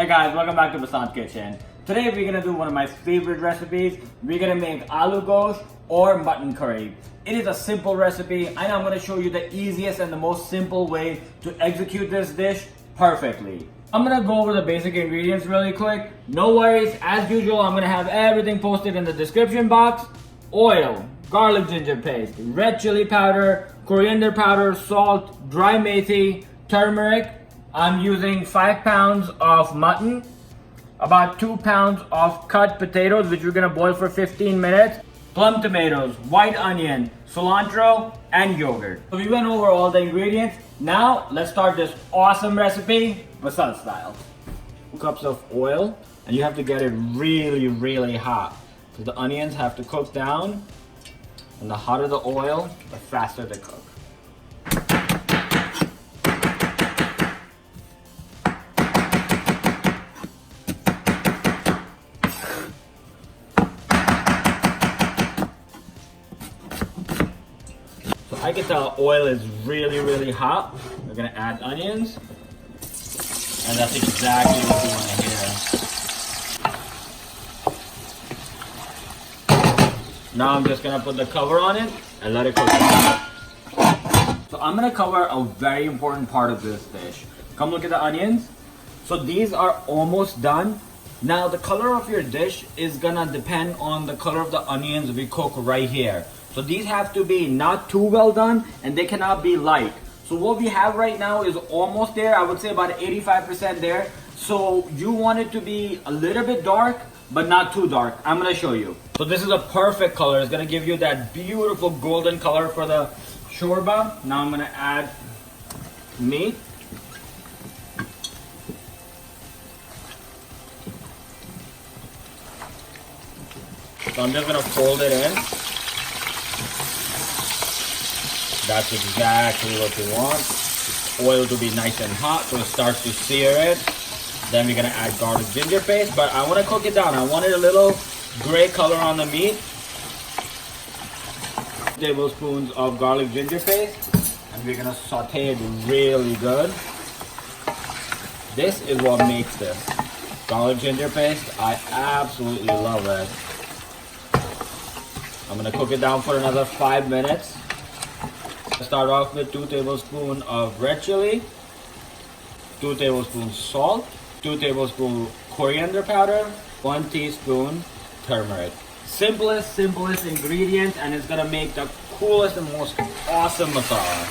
Hey guys, welcome back to Basant's Kitchen. Today we're gonna do one of my favorite recipes. We're gonna make aloo gosht or mutton curry. It is a simple recipe and I'm gonna show you the easiest and the most simple way to execute this dish perfectly. I'm gonna go over the basic ingredients really quick. No worries, as usual, I'm gonna have everything posted in the description box. Oil, garlic ginger paste, red chili powder, coriander powder, salt, dry methi, turmeric. I'm using 5 pounds of mutton, about 2 pounds of cut potatoes, which we're gonna boil for 15 minutes, plum tomatoes, white onion, cilantro, and yogurt. So we went over all the ingredients. Now let's start this awesome recipe, Basant style. 2 cups of oil, and you have to get it really hot, because the onions have to cook down, and the hotter the oil, the faster they cook. I can tell oil is really hot. We're gonna add onions, and that's exactly what we want to hear. Now I'm just gonna put the cover on it and let it cook. So I'm gonna cover a very important part of this dish. Come look at the onions. So these are almost done. Now the color of your dish is gonna depend on the color of the onions we cook right here. So these have to be not too well done, and they cannot be light. So what we have right now is almost there. I would say about 85% there. So you want it to be a little bit dark, but not too dark. I'm gonna show you. So this is a perfect color. It's gonna give you that beautiful golden color for the shorba. Now I'm gonna add meat. So I'm just gonna fold it in. That's exactly what we want. Oil to be nice and hot so it starts to sear it. Then we're gonna add garlic ginger paste, but I wanna cook it down. I want it a little gray color on the meat. Tablespoons of garlic ginger paste, and we're gonna saute it really good. This is what makes this. Garlic ginger paste, I absolutely love it. I'm gonna cook it down for another 5 minutes. Start off with 2 tablespoons of red chili, 2 tablespoons salt, 2 tablespoons coriander powder, 1 teaspoon turmeric. Simplest ingredient, and it's gonna make the coolest and most awesome masala.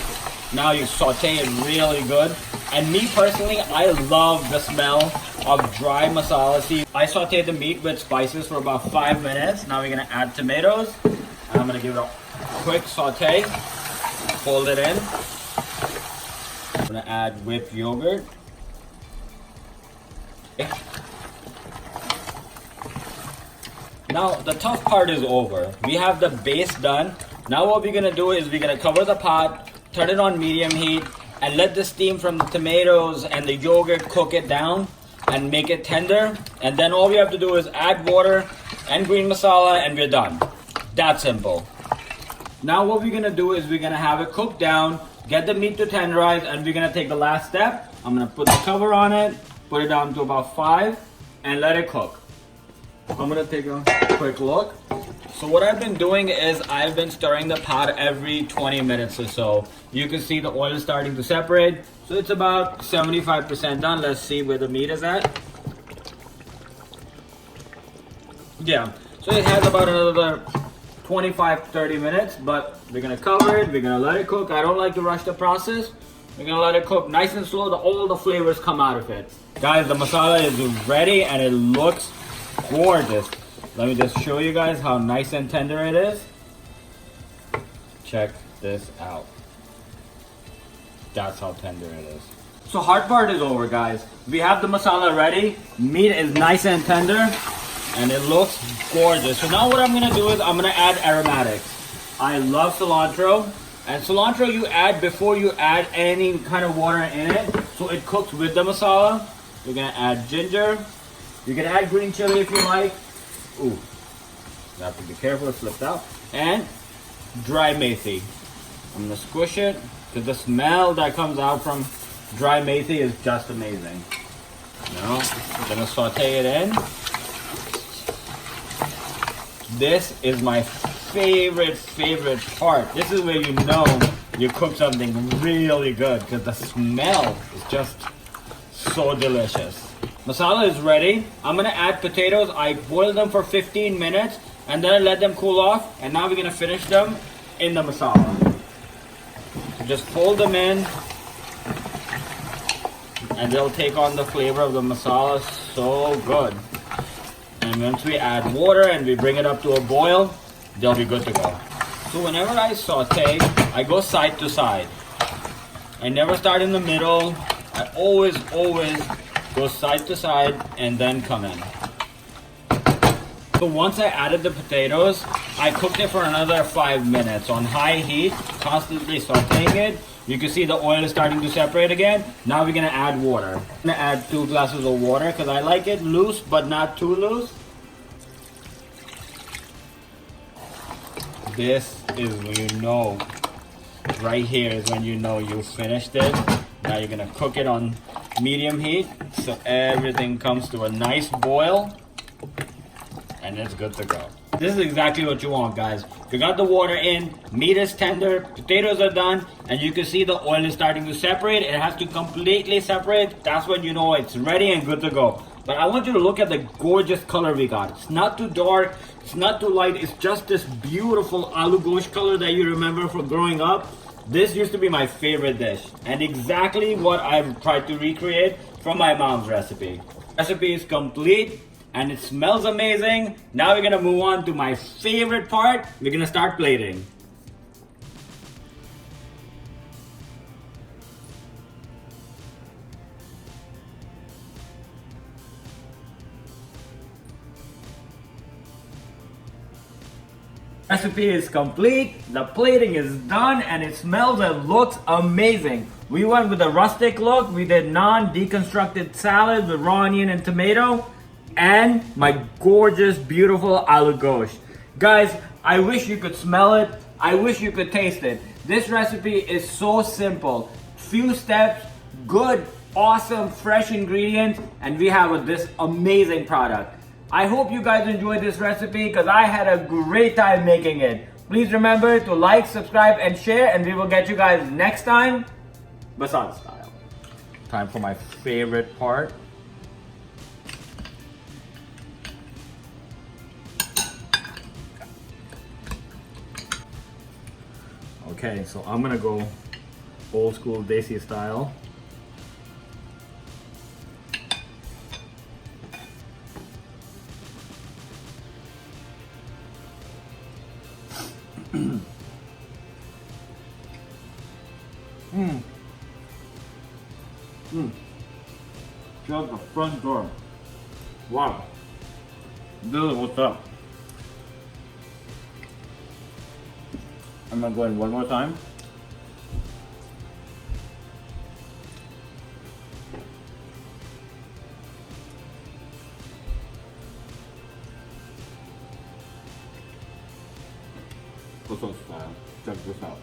Now you saute it really good. And me personally, I love the smell of dry masala. See, I sauteed the meat with spices for about 5 minutes. Now we're gonna add tomatoes, and I'm gonna give it a quick saute. Fold it in. I'm gonna add whipped yogurt. Okay. Now the tough part is over. We have the base done. Now what we're gonna do is we're gonna cover the pot, turn it on medium heat, and let the steam from the tomatoes and the yogurt cook it down and make it tender. And then all we have to do is add water and green masala, and we're done. That simple. Now what we're gonna do is we're gonna have it cook down, get the meat to tenderize, and we're gonna take the last step. I'm gonna put the cover on it, put it down to about 5, and let it cook. I'm gonna take a quick look. So what I've been doing is I've been stirring the pot every 20 minutes or so. You can see the oil is starting to separate. So it's about 75% done. Let's see where the meat is at. Yeah, so it has about another 25-30 minutes, but we're gonna cover it, we're gonna let it cook. I don't like to rush the process. We're gonna let it cook nice and slow, all the flavors come out of it. Guys, the masala is ready and it looks gorgeous. Let me just show you guys how nice and tender it is. Check this out. That's how tender it is. So hard part is over, guys. We have the masala ready. Meat is nice and tender, and it looks gorgeous. So now what I'm gonna do is I'm gonna add aromatics. I love cilantro, and cilantro you add before you add any kind of water in it, so it cooks with the masala. You're gonna add ginger. You can add green chili if you like. Ooh, you have to be careful, it slipped out. And dry methi. I'm gonna squish it, because the smell that comes out from dry methi is just amazing. Now, I'm gonna saute it in. This is my favorite part. This is where you know you cook something really good because the smell is just so delicious. Masala is ready. I'm gonna add potatoes. I boiled them for 15 minutes and then I let them cool off, and now we're gonna finish them in the masala. So just fold them in and they'll take on the flavor of the masala so good. And once we add water and we bring it up to a boil, they'll be good to go. So whenever I saute, I go side to side. I never start in the middle. I always go side to side and then come in. So once I added the potatoes, I cooked it for another 5 minutes on high heat, constantly sauteing it. You can see the oil is starting to separate again. Now we're gonna add water. I'm gonna add 2 glasses of water because I like it loose but not too loose. This is when you know, right here is when you know you finished it. Now you're gonna cook it on medium heat so everything comes to a nice boil and it's good to go. This is exactly what you want, guys. You got the water in, meat is tender, potatoes are done, and you can see the oil is starting to separate. It has to completely separate. That's when you know it's ready and good to go. But I want you to look at the gorgeous color we got. It's not too dark, it's not too light, it's just this beautiful aloo gosht color that you remember from growing up. This used to be my favorite dish, and exactly what I've tried to recreate from my mom's recipe. Recipe is complete. And it smells amazing. Now we're gonna move on to my favorite part. We're gonna start plating. Recipe is complete, the plating is done, and it smells and looks amazing. We went with a rustic look. We did non-deconstructed salad with raw onion and tomato. And my gorgeous, beautiful aloo gosht. Guys, I wish you could smell it. I wish you could taste it. This recipe is so simple. Few steps, good, awesome, fresh ingredients, and we have this amazing product. I hope you guys enjoyed this recipe because I had a great time making it. Please remember to like, subscribe, and share, and we will get you guys next time, Basad style. Time for my favorite part. Okay, so I'm gonna go old school desi style. Just the front door. Wow. This is what's up. I'm gonna go in one more time. Check this out.